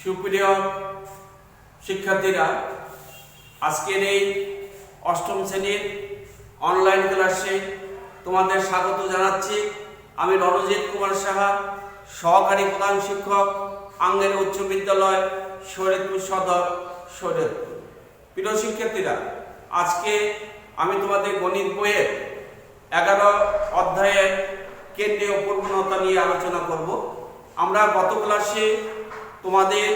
সুপ্রিয় শিক্ষার্থীরা, আজকের এই অষ্টম শ্রেণীর অনলাইন ক্লাসে তোমাদের স্বাগত জানাচ্ছি। আমি রণজিৎ কুমার সাহা, সহকারী প্রধান শিক্ষক, আঙ্গের উচ্চ বিদ্যালয়, শরীয়তপুর সদর, শরীয়তপুর। প্রিয় শিক্ষার্থীরা, আজকে আমি তোমাদের গণিত বইয়ের 11 অধ্যায়ের কেন্দ্রীয় প্রবণতা নিয়ে আলোচনা করব। আমরা গত ক্লাসে তোমাদের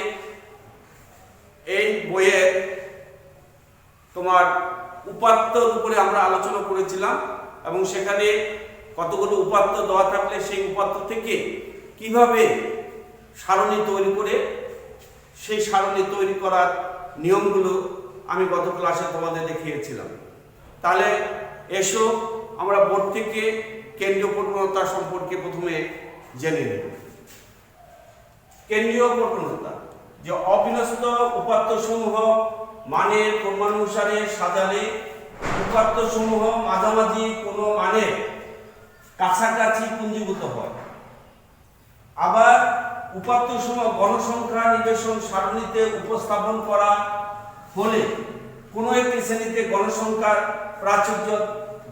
এই বইয়ের উপাত্তর উপরে আমরা আলোচনা করেছিলাম এবং সেখানে কতগুলো উপাত্ত দেওয়া থাকলে সেই উপাত্ত থেকে কিভাবে সারণী তৈরি করে সেই সারণী তৈরি করার নিয়মগুলো আমি গত ক্লাসে তোমাদের দেখিয়েছিলাম। তাহলে এসো আমরা বোর্ড থেকে কেন্দ্রীয় প্রবণতা সম্পর্কে প্রথমে জেনে নেব। কেন্দ্রীয় প্রবণতা যে অবিন্যস্ত উপাত্তসমূহ মানের ক্রমানুসারে সাজালে উপাত্তসমূহ মাঝামাঝি কোনো মানের কাছাকাছি পুঞ্জীভূত হয়। আবার উপাত্তসমূহ গণসংখ্যা নিবেশন সারণীতে উপস্থাপন করা হলে কোনো একটি শ্রেণীতে গণসংখ্যার প্রাচুর্য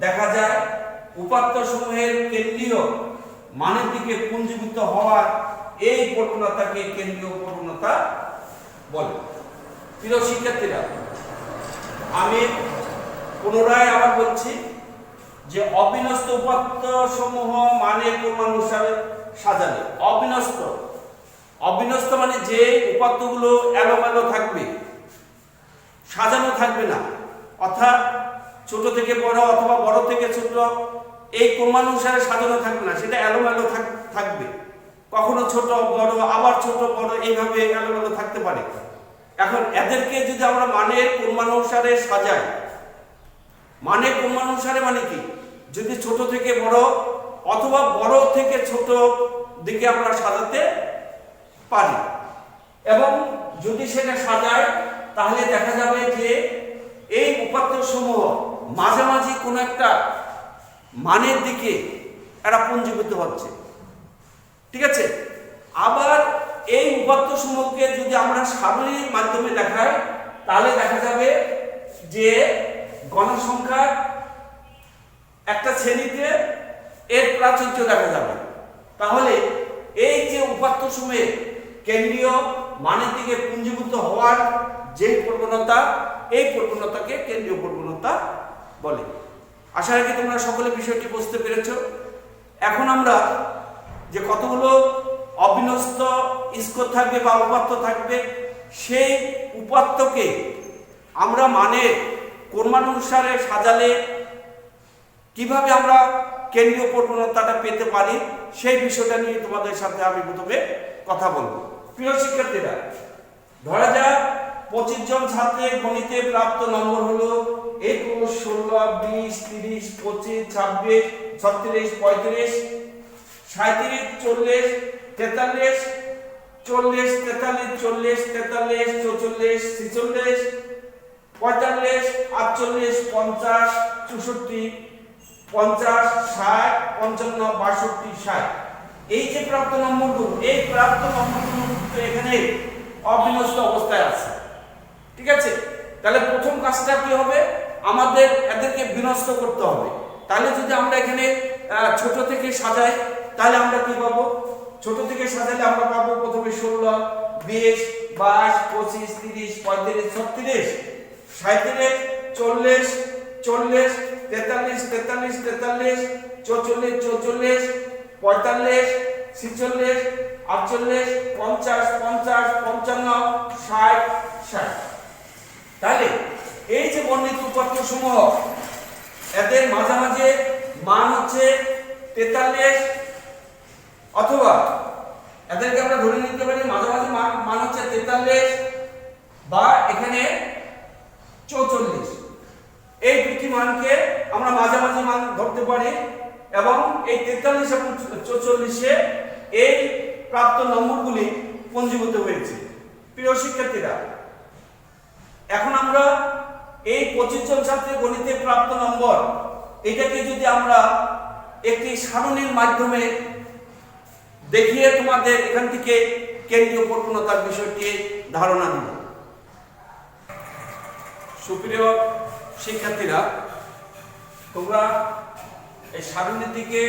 দেখা যায়। উপাত্তসমূহের কেন্দ্রীয় মানের দিকে পুঞ্জীভূত হওয়ার এই প্রবণতাকে কেন্দ্রীয় প্রবণতা বলে। প্রিয় শিক্ষার্থীরা, আমি পুনরায় আবার বলছি যে অবিন্যস্ত উপাত্ত সমূহ মানে ক্রমানুসারে সাজালে। অবিন্যস্ত মানে যে উপাত্তগুলো এলোমেলো থাকবে, সাজানো থাকবে না, অর্থাৎ ছোট থেকে বড় অথবা বড় থেকে ছোট এই ক্রমানুসারে সাজানো থাকবে না, সেটা এলোমেলো থাকবে। কখনো ছোট বড় আবার ছোট বড় এইভাবে এলোমেলো থাকতে পারে। এখন এদেরকে যদি আমরা মানের ক্রমানুসারে সাজাই, মানের ক্রমানুসারে মানে কি, যদি ছোট থেকে বড় অথবা বড় থেকে ছোট দিকে আমরা সাজাতে পারি এবং যদি সেটা সাজাই তাহলে দেখা যাবে যে এই উপাত্তসমূহ মাঝামাঝি কোনো একটা মানের দিকে এরা পুঞ্জীভূত হচ্ছে। ঠিক আছে। আবার এই উপাত্তসমূহকে যদি আমরা সারণীর মাধ্যমে দেখাই তাহলে দেখা যাবে যে গণসংখ্যার একটা শ্রেণীতে এর প্রাচুর্য দেখা যাবে। তাহলে এই যে উপাত্তসমূহের কেন্দ্রীয় মানের দিকে পুঞ্জীভূত হওয়ার যে প্রবণতা, এই প্রবণতাকে কেন্দ্রীয় প্রবণতা বলে। আশা রাখি তোমরা সকলে বিষয়টি বুঝতে পেরেছ। এখন আমরা যে কতগুলো অবিন্যস্ত স্কোর থাকবে বা উপাত্ত থাকবে, সেই উপাত্তকে আমরা মানের ক্রমানুসারে সাজালে কিভাবে আমরা কেন্দ্রীয় প্রবণতাটা পেতে পারি সেই বিষয়টা নিয়ে তোমাদের সাথে আমি প্রথমে কথা বলবো। প্রিয় শিক্ষার্থীরা, ধরা যাক 25 জন ছাত্রের গণিতে প্রাপ্ত নম্বর হলো 21, 16, 20, 30, 25, 26, 36, 35, 37, 40, 43, 40, 43, 40, 43, 44, 46, 45, 48, 50, 64, 50, 60, 55, 62, 60। এই যে প্রাপ্ত নম্বরগুলো, এই প্রাপ্ত নম্বরগুলো এখানে অবিন্যস্ত অবস্থায় আছে। ঠিক আছে। তাহলে প্রথম কাজটা কি হবে, আমাদের এদেরকে বিন্যস্ত করতে হবে। তাহলে যদি আমরা এখানে ছোট থেকে সাজাই তাহলে আমরা কি পাবো, ছোট থেকে সাজালে আমরা পাবো প্রথমে 16, 20, 22, 25, 30, 35, 36, 37, 40, 40, 43, 43, 43, 44, 44, 45, 46, 48, 50, 50, 55, 60, 60। তাহলে এই যে বর্ণিত উপাত্তসমূহ এদের মাঝামাঝি মান হচ্ছে 43, অথবা এদেরকে আমরা ধরে নিতে পারি মাঝামাঝি মান হচ্ছে 43 বা এখানে 44। এই দুটি মানকে আমরা মাঝামাঝি মান ধরতে পারি এবং এই 43 এবং 44-এ এই প্রাপ্ত নম্বরগুলি পঞ্জীভূত হয়েছে। প্রিয় শিক্ষার্থীরা, এখন আমরা এই 25 জন ছাত্রের গণিতে প্রাপ্ত নম্বর এটাকে যদি আমরা একটি সারণীর মাধ্যমে দেখিয়ে তোমাদের এখান থেকে কেন্দ্রীয় প্রবণতার বিষয়টি ধারণা দিব। সুপ্রিয় শিক্ষার্থীরা, তোমরা এই সারণীর দিকে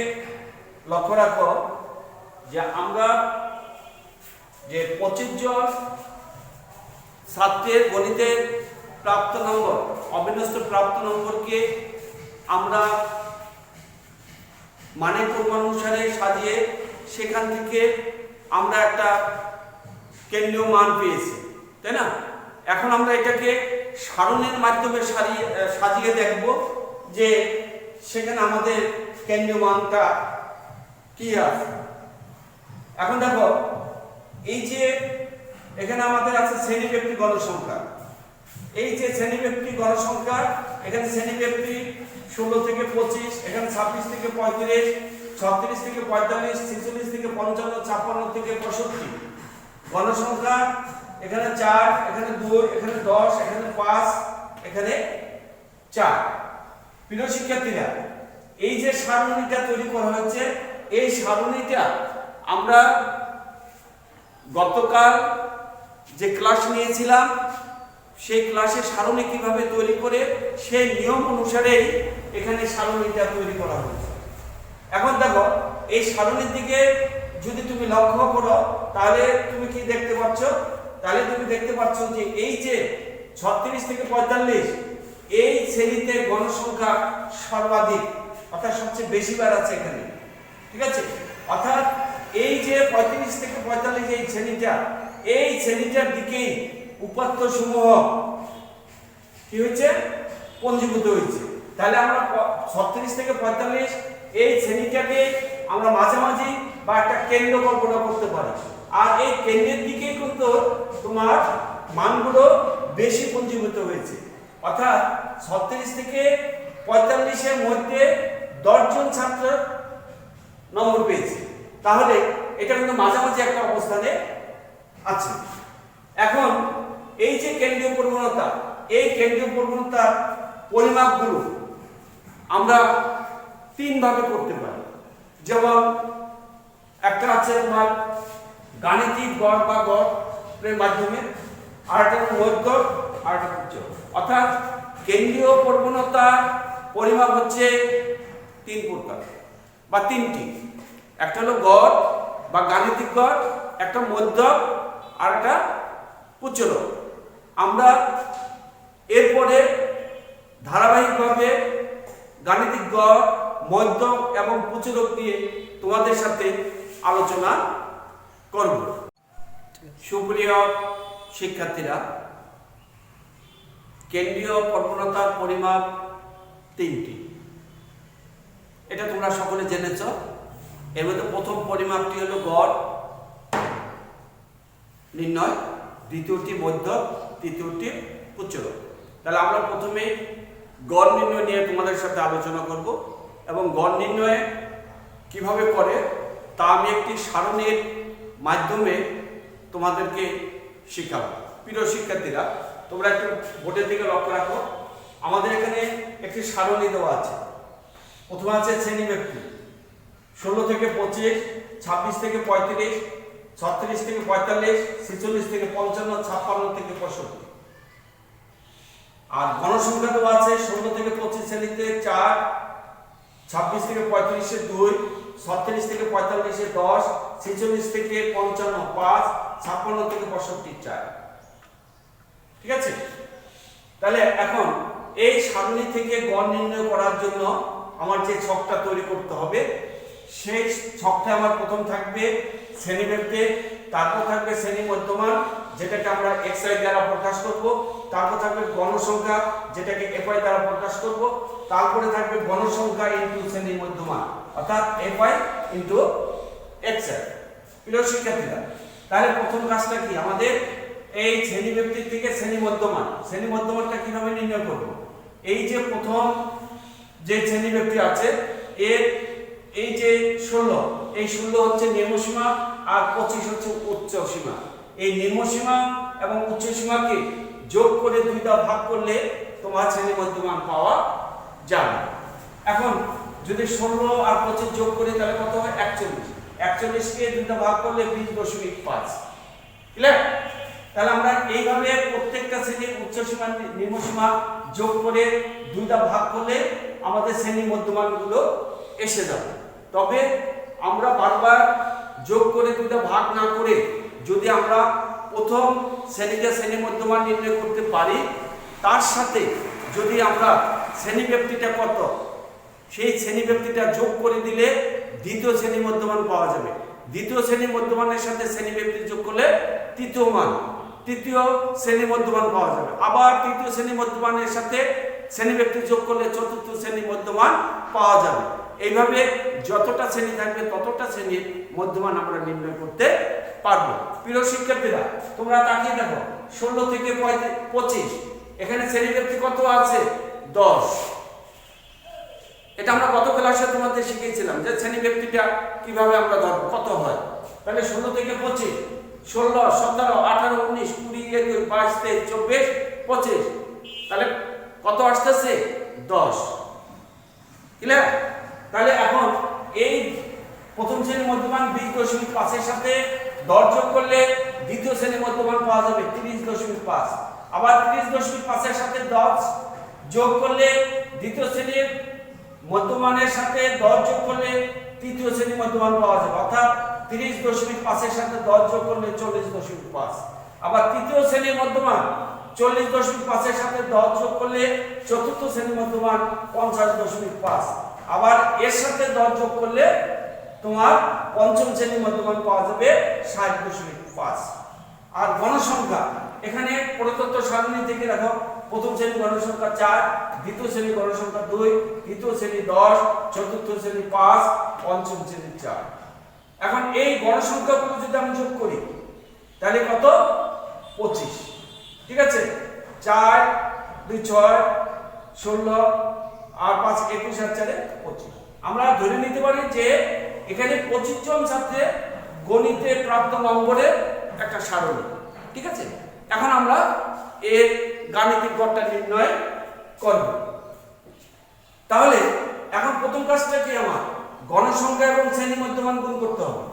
লক্ষ্য রাখো যে আমরা যে 25 জন ছাত্রের গণিতের প্রাপ্ত নম্বর, অবিন্যস্ত প্রাপ্ত নম্বরকে আমরা মানে ক্রমানুসারে সাজিয়ে সেখান থেকে আমরা একটা কেন্দ্রীয় মান পেয়েছি, তাই না? এখন আমরা এটাকে সারণীর মাধ্যমে সাজিয়ে দেখব যে সেখানে আমাদের কেন্দ্রীয় মানটা কি আছে। এখন দেখো, এই যে এখানে আমাদের আছে শ্রেণীব্যাপ্তি গণসংখ্যা, এই যে শ্রেণীব্যাপ্তি গণসংখ্যা, এখানে শ্রেণীব্যাপ্তি 16 থেকে 25, এখানে 26 থেকে 35, 36 থেকে 45, 46 থেকে 55, 56 থেকে 65 গণসংখ্যা। এখানে 4, এখানে 2, এখানে 10, এখানে 5, এখানে 4। প্রিয় শিক্ষার্থীরা, এই যে সারণীটা তৈরি করা হয়েছে, এই সারণীটা আমরা গতকাল যে ক্লাস নিয়েছিলাম সেই ক্লাসে সারণী কিভাবে তৈরি করে সেই নিয়ম অনুসারেই এখানে সারণীটা তৈরি করা হয়েছে। এখন দেখো, এই সারণীর দিকে যদি তুমি লক্ষ্য করো তাহলে তুমি কি দেখতে পাচ্ছ? তাহলে তুমি দেখতে পাচ্ছ যে এই যে 36 থেকে 45 এই শ্রেণীতে গণসংখ্যা সর্বাধিক, অর্থাৎ সবচেয়ে বেশি বার আছে এখানে, ঠিক আছে? অর্থাৎ এই যে 35 থেকে 45 এই শ্রেণীটার দিকেই উপাত্ত সমূহ কি হয়েছে? পঞ্জীভূত হয়েছে। তাহলে আমরা 36 থেকে 45 এই শ্রেণীটাকে আমরা মাঝামাঝি বা একটা কেন্দ্র কল্পনা করতে পারি, আর এই কেন্দ্রের দিকেই কিন্তু তোমার মানগুলো বেশি পঞ্জীভূত হয়েছে। অর্থাৎ 36 থেকে 45 এর মধ্যে 10 জন ছাত্র নম্বর পেয়েছে, তাহলে এটা কিন্তু মাঝামাঝি একটা অবস্থানে আছে। এখন এই যে কেন্দ্রীয় প্রবণতা, এই কেন্দ্রীয় প্রবণতার পরিমাপগুলো আমরা 3 ভাবে করতে পারি। যেমন একটা আছে তোমার গাণিতিক গড় বা গড়ের মাধ্যমে, আর একটা মধ্য, আর একটা উচ্চ। অর্থাৎ কেন্দ্রীয় প্রবণতা পরিমাপ হচ্ছে 3 প্রকার বা 3টি। একটা হলো গড় বা গাণিতিক গড়, একটা মধ্য, আর একটা প্রচলক। আমরা এরপরে ধারাবাহিকভাবে গাণিতিক গড়, মধ্য এবং প্রচলক দিয়ে তোমাদের সাথে আলোচনা করব। সুপ্রিয় শিক্ষার্থীরা, কেন্দ্রীয় প্রবণতার পরিমাপ 3টি, এটা তোমরা সকলে জেনেছ। এর মধ্যে প্রথম পরিমাপটি হলো গড় নির্ণয়, দ্বিতীয়টি মধ্য, তৃতীয়টি প্রচলক। তাহলে আমরা প্রথমে গড় নির্ণয় নিয়ে তোমাদের সাথে আলোচনা করব, এবং গড় নির্ণয় কিভাবে করে তা আমি একটি সারণীর মাধ্যমে তোমাদেরকে শেখাবো। প্রিয় শিক্ষার্থীরা, তোমরা একটু বোর্ডের দিকে লক্ষ্য রাখো। আমাদের এখানে একটি সারণী দেওয়া আছে। প্রথমে আছে শ্রেণীব্যাপ্তি 16 থেকে 25, 26 থেকে 35, 36 থেকে 45, 46 থেকে 55, 56 থেকে 65। আর গণসংখ্যা দেওয়া আছে 16 থেকে 25 শ্রেণীতে 4, 26 থেকে 35 এ 2, 36 থেকে 45 এ 10, 46 থেকে 55 5, 56 থেকে 65 4। ঠিক আছে? তাহলে এখন এই সারণী থেকে গড় নির্ণয় করার জন্য আমার যে ছকটা তৈরি করতে হবে, সেই ছকটা আমার প্রথম থাকবে শ্রেণীব্যাপ্তি, তারপর থাকবে শ্রেণী মধ্যমান, যেটাকে আমরা xi দ্বারা প্রকাশ করব, তারপর থাকবে গণসংখ্যা, যেটাকে fi দ্বারা প্রকাশ করব, তারপরে থাকবে গণসংখ্যা ইনটু শ্রেণী মধ্যমান, অর্থাৎ fi ইনটু xi। প্রিয় শিক্ষার্থীরা, তাহলে প্রথম কাজটা কি? আমাদের এই শ্রেণীব্যাপ্তি থেকে শ্রেণী মধ্যমানটা কিভাবে নির্ণয় করব? এই যে প্রথম যে শ্রেণীব্যাপ্তি আছে, এর এই যে 16, এই 16 হচ্ছে নিম্নসীমা আর 25 হচ্ছে উচ্চ সীমা। এই নিম্নসীমা এবং উচ্চ সীমাকে যোগ করে 2 দ্বারা ভাগ করলে তোমার শ্রেণী মধ্যমান পাওয়া যাবে। এখন যদি 16 আর 25 যোগ করি তাহলে কত হয়? 41। 41 কে 2 দ্বারা ভাগ করলে 20.5। তাহলে আমরা এইভাবে প্রত্যেকটা শ্রেণীর উচ্চসীমা নিম্নসীমা যোগ করে দুইটা ভাগ করলে আমাদের শ্রেণী মধ্যমানগুলো এসে যাবে। তবে আমরা বারবার যোগ করে দুইটা ভাগ না করে যদি আমরা প্রথম শ্রেণীতে শ্রেণী মধ্যমান নির্ণয় করতে পারি, তার সাথে যদি আমরা শ্রেণীব্যাপ্তিটা কত সেই শ্রেণীব্যাপ্তিটা যোগ করে দিলে দ্বিতীয় শ্রেণী মধ্যমান পাওয়া যাবে। দ্বিতীয় শ্রেণী মধ্যমানের সাথে শ্রেণীব্যাপ্তি যোগ করলে তৃতীয় শ্রেণী মধ্যমান পাওয়া যাবে। আবার তৃতীয় শ্রেণী মধ্যমানের সাথে শ্রেণীব্যাপ্তি যোগ করলে চতুর্থ শ্রেণী মধ্যমান পাওয়া যাবে। এইভাবে যতটা শ্রেণী থাকবে ততটা শ্রেণীর মধ্যমান আমরা নির্ণয় করতে পারবো। প্রিয় শিক্ষার্থীরা, তোমরা তাকিয়ে দেখো 16 থেকে 25, এখানে শ্রেণীব্যাপ্তি কত আছে? 10। এটা আমরা গত ক্লাসে তোমাদের শিখিয়েছিলাম যে শ্রেণীব্যাপ্তিটা কিভাবে আমরা ধরবো, কত হয়। তাহলে 16 থেকে 25, 16, 17, 18, 19, 20, 21, 22, 23, 24, 25, তাহলে কত আসতেছে? 10। ক্লিয়ার? তাহলে এখন এই প্রথম শ্রেণীর মধ্যমান 20.5 এর সাথে 10 যোগ করলে দ্বিতীয় শ্রেণীর মধ্যমান পাওয়া যাবে 30.5। আবার 30.5 এর সাথে 10 যোগ করলে দ্বিতীয় শ্রেণীর মধ্যমানের সাথে 10 যোগ করলে তৃতীয় শ্রেণীর মধ্যমান পাওয়া যাবে, অর্থাৎ 30.5 এর সাথে 10 যোগ করলে 40.5। আবার তৃতীয় শ্রেণীর মধ্যমান 40.5 এর সাথে 10 যোগ করলে চতুর্থ শ্রেণীর মধ্যমান 50.5। আবার এর সাথে 10 যোগ করলে তোমার পঞ্চম শ্রেণীর মধ্যমান পাওয়া যাবে 60.5। আর গণসংখ্যা এখানে প্রদত্ত সারণী থেকে রাখো। প্রথম শ্রেণী গণসংখ্যা 4, দ্বিতীয় শ্রেণী গণসংখ্যা 2, তৃতীয় শ্রেণী 10, চতুর্থ শ্রেণী 5, পঞ্চম শ্রেণী 4। এখন এই গণসংখ্যাগুলো যদি আমি যোগ করি তাহলে কত? 25। ঠিক আছে, 4, 2, 6, 16 আর 5, 21 আর 4, 25। আমরা ধরে নিতে পারি যে এখানে 25 জন ছাত্রের গণিতে প্রাপ্ত নম্বরের একটা সারণী। ঠিক আছে, এখন আমরা এর গাণিতিক গড়টা নির্ণয় করব। তাহলে এখন প্রথম কাজটা কি? আমার গণসংখ্যা এবং শ্রেণী মধ্যমান গুণ করতে হবে।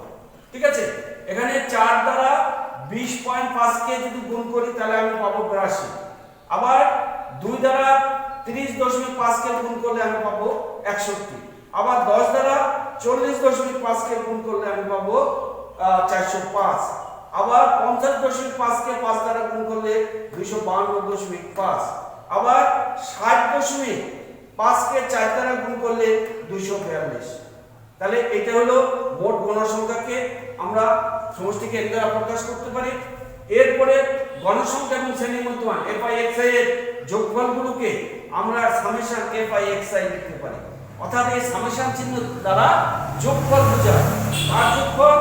ঠিক আছে, এখানে 4 দ্বারা 20.5 কে যদি গুণ করি তাহলে আমি পাবো 82। আবার 2 দ্বারা 30.5 কে গুণ করলে আমি পাবো 61। আবার 10 দ্বারা 40.5 কে গুণ করলে আমি পাবো 405। আবার 50.5 কে 5 দ্বারা গুণ করলে 252.5। আবার 60.5 কে 4 দ্বারা গুণ করলে 242। তাহলে এটা হলো মোট গণসংখ্যাকে আমরা সমষ্টিকে এর দ্বারা প্রকাশ করতে পারি। এরপরে গণসংখ্যা এবং শ্রেণী মধ্যমান fi(xi) এর যোগফলগুলোকে আমরা সামেশন fi(xi) লিখতে পারি। অর্থাৎ এই সামেশন চিহ্ন দ্বারা যোগফল বোঝায়। আর যোগফল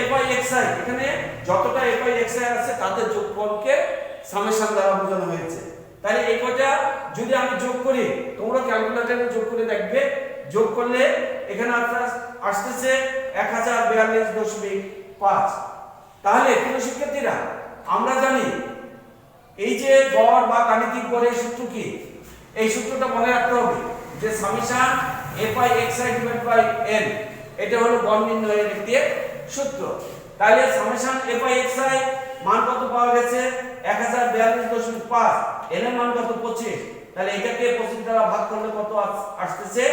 fi(xi), এখানে যতটা fi(xi) আছে তাদের যোগফলকে সামেশন দ্বারা বোঝানো হয়েছে। তাহলে এই কয়টা যদি আমি যোগ করি, তোমরা ক্যালকুলেটরে যোগ করে দেখবে, যোগ করলে এখানে আসতেছে 1042.5। তাহলে প্রিয় শিক্ষার্থীরা, আমরা জানি এই যে গড় বা গাণিতিক গড়ের সূত্র কি? এই সূত্রটা মনে রাখতে হবে যে সামেশন fi(xi)/n, এটা হলো গড় নির্ণয়ের একটি সূত্র। তাহলে সামেশন fi(xi) মান কত পাওয়া গেছে? 1042.5। n এর মান কত? 25। তাহলে এটাকে 25 দ্বারা ভাগ করলে কত আসতেছে?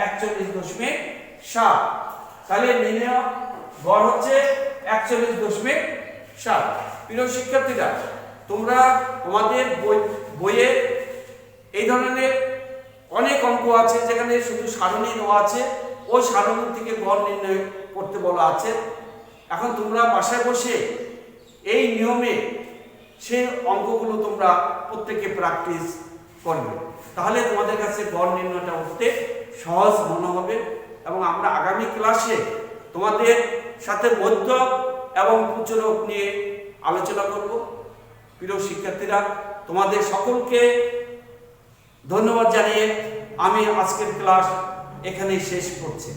41.7। তাহলে নির্ণয় গড় হচ্ছে 41.7। প্রিয় শিক্ষার্থীরা, তোমরা তোমাদের বইয়ে এই ধরনের অনেক অঙ্ক আছে যেখানে শুধু সারণী দেওয়া আছে, ওই সারণী থেকে গড় নির্ণয় করতে বলা আছে। এখন তোমরা বাসায় বসে এই নিয়মে সেই অঙ্কগুলো তোমরা প্রত্যেকে প্র্যাকটিস করবে, তাহলে তোমাদের কাছে গড় নির্ণয়টা করতে সহজ মনে হবে। এবং আমরা আগামী ক্লাসে তোমাদের সাথে মধ্যক এবং প্রচুরক নিয়ে আলোচনা করব। প্রিয় শিক্ষার্থীরা, তোমাদের সকলকে ধন্যবাদ জানিয়ে আমি আজকের ক্লাস এখানেই শেষ করছি।